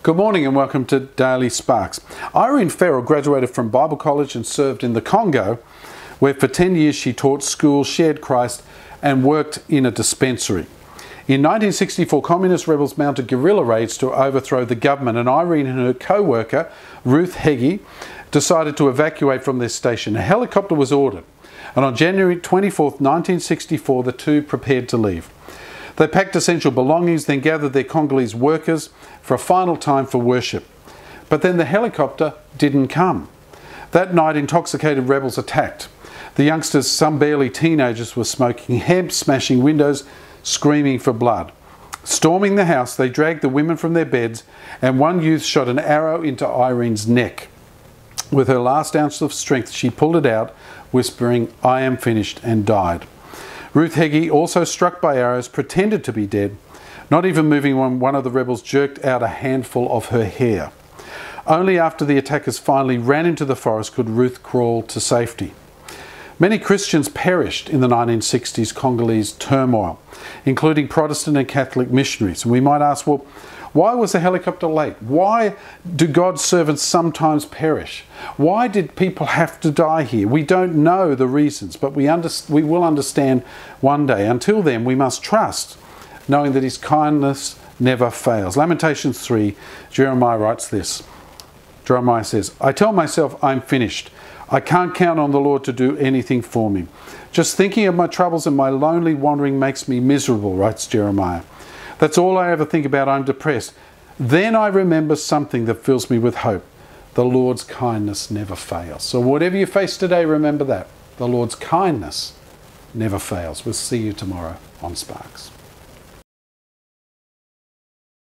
Good morning and welcome to Daily Sparks. Irene Ferrel graduated from Bible College and served in the Congo, where for 10 years she taught schools, shared Christ and worked in a dispensary. In 1964, communist rebels mounted guerrilla raids to overthrow the government, and Irene and her co-worker, Ruth Heggie, decided to evacuate from their station. A helicopter was ordered, and on January 24, 1964, the two prepared to leave. They packed essential belongings, then gathered their Congolese workers for a final time for worship. But then the helicopter didn't come. That night, intoxicated rebels attacked. The youngsters, some barely teenagers, were smoking hemp, smashing windows, screaming for blood. Storming the house, they dragged the women from their beds, and one youth shot an arrow into Irene's neck. With her last ounce of strength, she pulled it out, whispering, "I am finished," and died. Ruth Heggie, also struck by arrows, pretended to be dead. Not even moving when one of the rebels jerked out a handful of her hair. Only after the attackers finally ran into the forest could Ruth crawl to safety. Many Christians perished in the 1960s Congolese turmoil, including Protestant and Catholic missionaries. And we might ask, well, why was the helicopter late? Why do God's servants sometimes perish? Why did people have to die here? We don't know the reasons, but we will understand one day. Until then, we must trust, knowing that His kindness never fails. Lamentations 3, Jeremiah writes this. Jeremiah says, "I tell myself I'm finished. I can't count on the Lord to do anything for me. Just thinking of my troubles and my lonely wandering makes me miserable," writes Jeremiah. "That's all I ever think about. I'm depressed. Then I remember something that fills me with hope. The Lord's kindness never fails." So whatever you face today, remember that. The Lord's kindness never fails. We'll see you tomorrow on Sparks.